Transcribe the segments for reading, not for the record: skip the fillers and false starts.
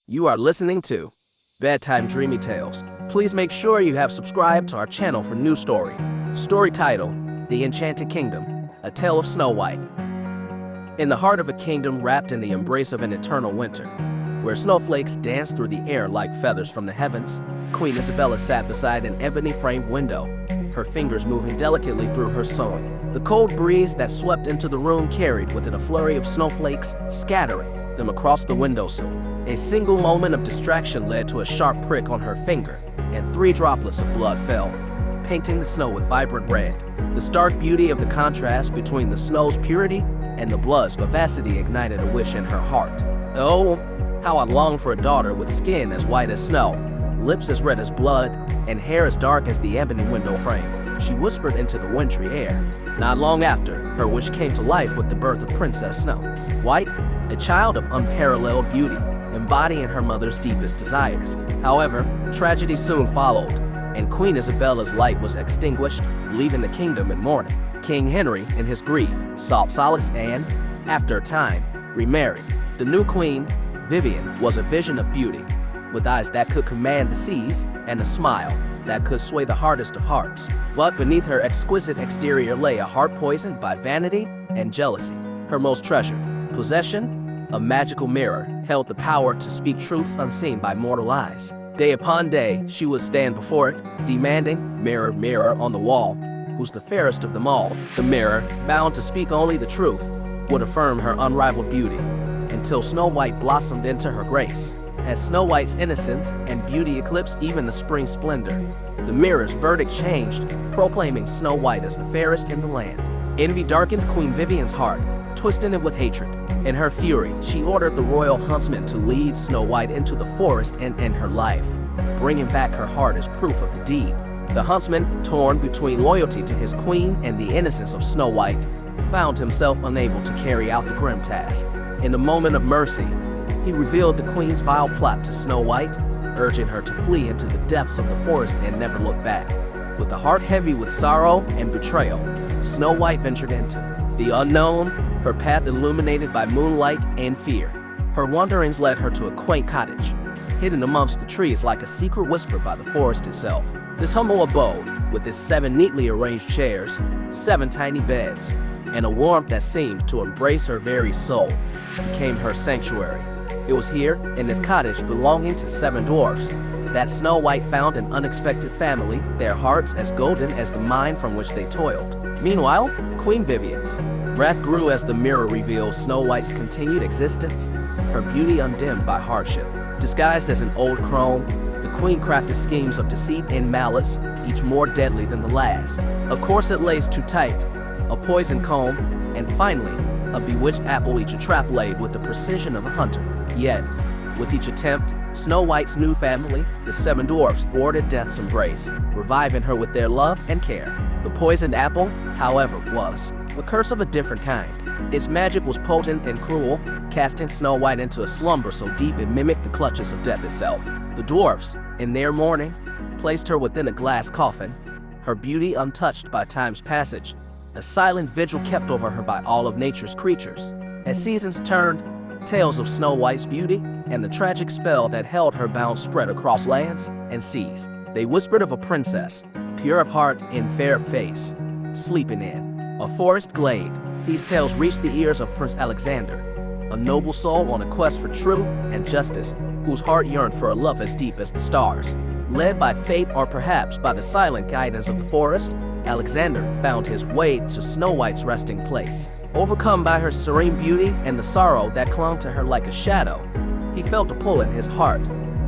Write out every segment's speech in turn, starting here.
You are listening to Bedtime Dreamy Tales. Please make sure you have subscribed to our channel for new story. Story title, The Enchanted Kingdom, A Tale of Snow White. In the heart of a kingdom wrapped in the embrace of an eternal winter, where snowflakes danced through the air like feathers from the heavens, Queen Isabella sat beside an ebony-framed window, her fingers moving delicately through her sewing. The cold breeze that swept into the room carried with it a flurry of snowflakes, scattering them across the windowsill. A single moment of distraction led to a sharp prick on her finger, and 3 droplets of blood fell, painting the snow with vibrant red. The stark beauty of the contrast between the snow's purity and the blood's vivacity ignited a wish in her heart. Oh, how I longed for a daughter with skin as white as snow, lips as red as blood, and hair as dark as the ebony window frame. She whispered into the wintry air. Not long after, her wish came to life with the birth of Princess Snow White, a child of unparalleled beauty, embodying her mother's deepest desires. However, tragedy soon followed, and Queen Isabella's light was extinguished, leaving the kingdom in mourning. King Henry, in his grief, sought solace and, after a time, remarried. The new queen, Vivian, was a vision of beauty, with eyes that could command the seas and a smile that could sway the hardest of hearts. But beneath her exquisite exterior lay a heart poisoned by vanity and jealousy. Her most treasured possession, a magical mirror, held the power to speak truths unseen by mortal eyes. Day upon day, she would stand before it, demanding, "Mirror, mirror on the wall, who's the fairest of them all?" The mirror, bound to speak only the truth, would affirm her unrivaled beauty, until Snow White blossomed into her grace. As Snow White's innocence and beauty eclipsed even the spring splendor, the mirror's verdict changed, proclaiming Snow White as the fairest in the land. Envy darkened Queen Vivian's heart, twisting it with hatred. In her fury, she ordered the royal huntsman to lead Snow White into the forest and end her life, bringing back her heart as proof of the deed. The huntsman, torn between loyalty to his queen and the innocence of Snow White, found himself unable to carry out the grim task. In a moment of mercy, he revealed the queen's vile plot to Snow White, urging her to flee into the depths of the forest and never look back. With a heart heavy with sorrow and betrayal, Snow White ventured into the unknown, her path illuminated by moonlight and fear. Her wanderings led her to a quaint cottage, hidden amongst the trees like a secret whisper by the forest itself. This humble abode, with its 7 neatly arranged chairs, 7 tiny beds, and a warmth that seemed to embrace her very soul, became her sanctuary. It was here, in this cottage belonging to 7 dwarfs, that Snow White found an unexpected family, their hearts as golden as the mine from which they toiled. Meanwhile, Queen Vivian's wrath grew as the mirror revealed Snow White's continued existence, her beauty undimmed by hardship. Disguised as an old crone, the queen crafted schemes of deceit and malice, each more deadly than the last. A corset laced too tight, a poison comb, and finally, a bewitched apple each a trap laid with the precision of a hunter. Yet, with each attempt, Snow White's new family, the 7 dwarfs, thwarted death's embrace, reviving her with their love and care. The poisoned apple, however, was a curse of a different kind. Its magic was potent and cruel, casting Snow White into a slumber so deep it mimicked the clutches of death itself. The dwarfs, in their mourning, placed her within a glass coffin, her beauty untouched by time's passage, a silent vigil kept over her by all of nature's creatures. As seasons turned, tales of Snow White's beauty and the tragic spell that held her bound spread across lands and seas. They whispered of a princess, pure of heart and fair of face, sleeping in a forest glade. These tales reached the ears of Prince Alexander, a noble soul on a quest for truth and justice, whose heart yearned for a love as deep as the stars. Led by fate or perhaps by the silent guidance of the forest, Alexander found his way to Snow White's resting place. Overcome by her serene beauty and the sorrow that clung to her like a shadow, he felt a pull in his heart,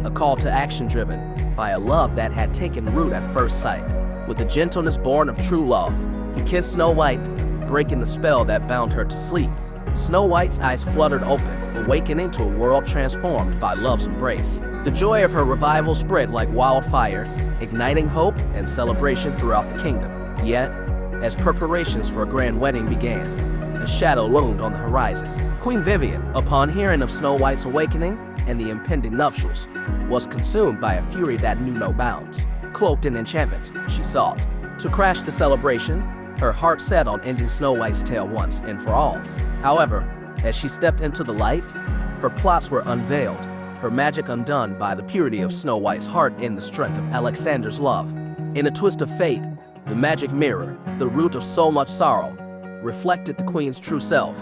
a call to action driven by a love that had taken root at first sight. With the gentleness born of true love, he kissed Snow White, breaking the spell that bound her to sleep. Snow White's eyes fluttered open, awakening to a world transformed by love's embrace. The joy of her revival spread like wildfire, igniting hope and celebration throughout the kingdom. Yet, as preparations for a grand wedding began, a shadow loomed on the horizon. Queen Vivian, upon hearing of Snow White's awakening and the impending nuptials, was consumed by a fury that knew no bounds. Cloaked in enchantment, she sought to crash the celebration, her heart set on ending Snow White's tale once and for all. However, as she stepped into the light, her plots were unveiled, her magic undone by the purity of Snow White's heart and the strength of Alexander's love. In a twist of fate, the magic mirror, the root of so much sorrow, reflected the queen's true self,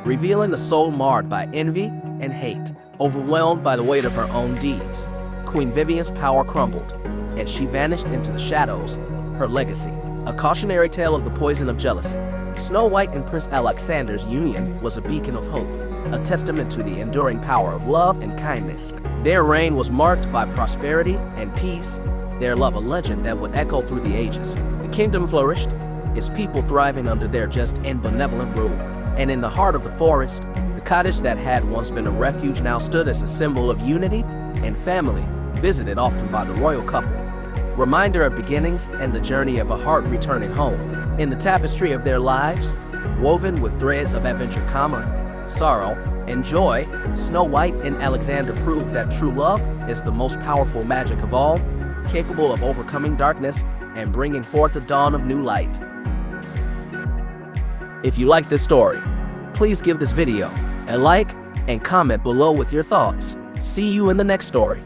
revealing a soul marred by envy and hate. Overwhelmed by the weight of her own deeds, Queen Vivian's power crumbled, and she vanished into the shadows. Her legacy, a cautionary tale of the poison of jealousy. Snow White and Prince Alexander's union was a beacon of hope, a testament to the enduring power of love and kindness. Their reign was marked by prosperity and peace, their love a legend that would echo through the ages. The kingdom flourished, its people thriving under their just and benevolent rule. And in the heart of the forest, the cottage that had once been a refuge now stood as a symbol of unity and family, visited often by the royal couple. Reminder of beginnings and the journey of a heart returning home. In the tapestry of their lives, woven with threads of adventure, sorrow, and joy, Snow White and Alexander proved that true love is the most powerful magic of all, capable of overcoming darkness and bringing forth the dawn of new light. If you like this story, please give this video a like and comment below with your thoughts. See you in the next story.